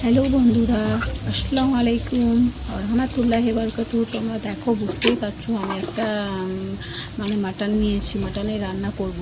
Hello বন্ধুরা, আসসালামু আলাইকুম রহমতুল্লাহি বরকাতু। তোমরা দেখো, বুঝতেই পারছো আমি একটা মাটন নিয়েছি, মাটনে রান্না করব।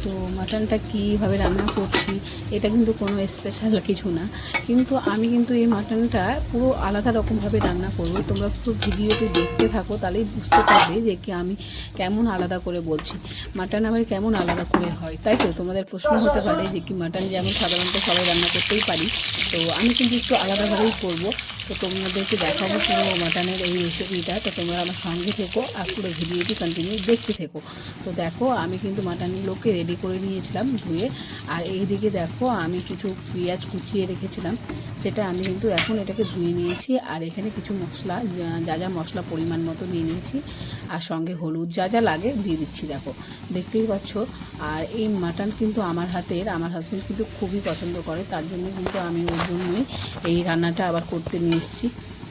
তো মাটনটা কীভাবে রান্না করছি, এটা কিন্তু কোনো স্পেশাল কিছু না, কিন্তু আমি কিন্তু এই মাটনটা পুরো আলাদা রকমভাবে রান্না করব। তোমরা পুরো ভিডিওটি দেখতে থাকো, তাহলেই বুঝতে পারবে যে কি আমি কেমন আলাদা করে বলছি। মাটন আবার কেমন আলাদা করে হয়, তাই তো তোমাদের প্রশ্ন হতে পারে যে কি মাটন যেমন সাধারণত সবাই রান্না করতেই পারি, তো আমি কিন্তু একটু আলাদাভাবেই করবো। তো তোমাদেরকে দেখাবো পুরো মাটনের এই রেসিপিটা। তো তোমরা আমার সঙ্গে থেকো আর পুরো ভিডিওটি কন্টিনিউ দেখতে থেকো। তো দেখো, আমি কিন্তু মাটনগুলোকে রেডি করে নিয়েছিলাম ধুয়ে। আর এইদিকে দেখো, আমি কিছু পেঁয়াজ কুচিয়ে রেখেছিলাম, সেটা আমি কিন্তু এখন এটাকে ধুয়ে নিয়েছি। আর এখানে কিছু মশলা, যা যা মশলা পরিমাণ মতো নিয়ে নিয়েছি, আর সঙ্গে হলুদ যা যা লাগে দিয়ে দিচ্ছি। দেখো, দেখতেই পাচ্ছ। আর এই মাটন কিন্তু আমার হাজব্যান্ড কিন্তু খুবই পছন্দ করে, তার জন্য কিন্তু আমি ওই জন্যই এই রান্নাটা আবার করতে নিয়ে এসেছি।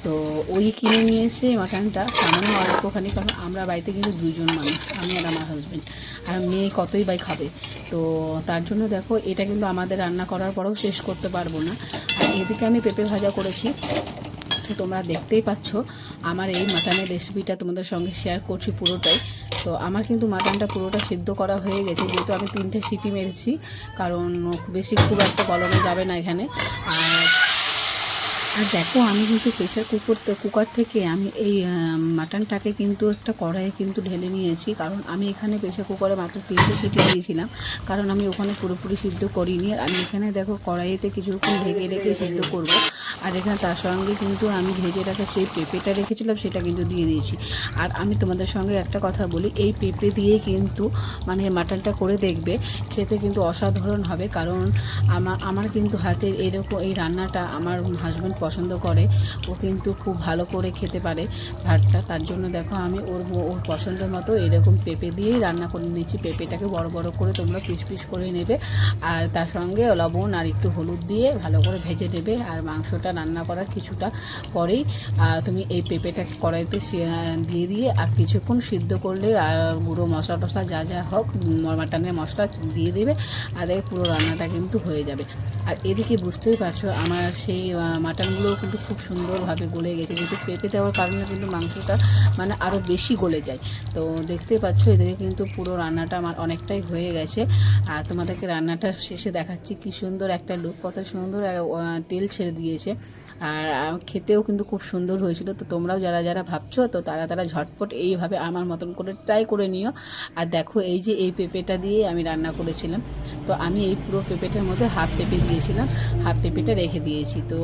তো ওই কিনে নিয়ে এসে মাটনটা সামান্য অল্পখানি, কারণ আমরা বাড়িতে কিন্তু দুজন মানুষ, আমি আর আমার হাজব্যান্ড, আর মেয়ে কতই বাই খাবে। তো তার জন্য দেখো, এটা কিন্তু আমাদের রান্না করার পরেও শেষ করতে পারবো না। আর এদিকে আমি পেঁপে ভাজা করেছি। তো তোমরা দেখতেই পাচ্ছ আমার এই মাটনের রেসিপিটা তোমাদের সঙ্গে শেয়ার করছি পুরোটাই। তো আমার কিন্তু মাটনটা পুরোটা সিদ্ধ করা হয়ে গেছে, যেহেতু আমি 3টে সিটি মেরেছি, কারণ খুব একটা গলানো যাবে না এখানে। আর আর দেখো, আমি কিন্তু প্রেশার কুকার থেকে আমি এই মাটনটাকে কিন্তু একটা কড়াইয়ে কিন্তু ঢেলে নিয়েছি, কারণ আমি এখানে প্রেশার কুকারে মাত্র 3টে সিটি দিয়েছিলাম, কারণ আমি ওখানে পুরোপুরি সিদ্ধ করিনি। আর আমি এখানে দেখো কড়াইতে কিছুক্ষণ ঢেকে রেখে সিদ্ধ করব। আর এখানে তার সঙ্গে কিন্তু আমি ভেজে রাখা সেই পেঁপেটা রেখেছিলাম, সেটা কিন্তু দিয়ে দিয়েছি। আর আমি তোমাদের সঙ্গে একটা কথা বলি, এই পেঁপে দিয়ে কিন্তু মাটনটা করে দেখবে, খেতে কিন্তু অসাধারণ হবে। কারণ আমার কিন্তু হাতের এরকম এই রান্নাটা আমার হাজব্যান্ড পছন্দ করে, ও কিন্তু খুব ভালো করে খেতে পারে ভাতটা। তার জন্য দেখো, আমি ওর পছন্দ মতো এরকম পেঁপে দিয়েই রান্না করে নিচ্ছি। পেঁপেটাকে বড় বড় করে তোমরা পিস পিস করে নেবে, আর তার সঙ্গে লবণ আর একটু হলুদ দিয়ে ভালো করে ভেজে নেবে। আর মাংসটা রান্না করার কিছুটা পরেই তুমি এই পেঁপেটা কড়াইতে দিয়ে দিয়ে আর কিছুক্ষণ সিদ্ধ করলে, আর গুঁড়ো মশলা টশলা যা যা হোক, মাটনের মশলা দিয়ে দেবে, আর পুরো রান্নাটা কিন্তু হয়ে যাবে। আর এদিকে বুঝতেই পারছো, আমার সেই মাটনগুলোও কিন্তু খুব সুন্দরভাবে গলে গেছে, যেহেতু পেঁপে দেওয়ার কারণে কিন্তু মাংসটা আরও বেশি গলে যায়। তো দেখতেই পাচ্ছ, এদিকে কিন্তু পুরো রান্নাটা আমার অনেকটাই হয়ে গেছে। আর তোমাদেরকে রান্নাটা শেষে দেখাচ্ছি কি সুন্দর একটা লুক, কত সুন্দর তেল ছেড়ে দিয়েছে। আর খেতেও কিন্তু খুব সুন্দর হয়েছিল। তো তোমরাও যারা যারা ভাবছো, তো তারা ঝটপট এইভাবে আমার মতন করে ট্রাই করে নিও। আর দেখো, এই যে এই পেঁপেটা দিয়ে আমি রান্না করেছিলাম, তো আমি এই পুরো পেঁপেটার মধ্যে হাফ পেঁপে দিয়েছিলাম, হাফ পেঁপেটা রেখে দিয়েছি। তো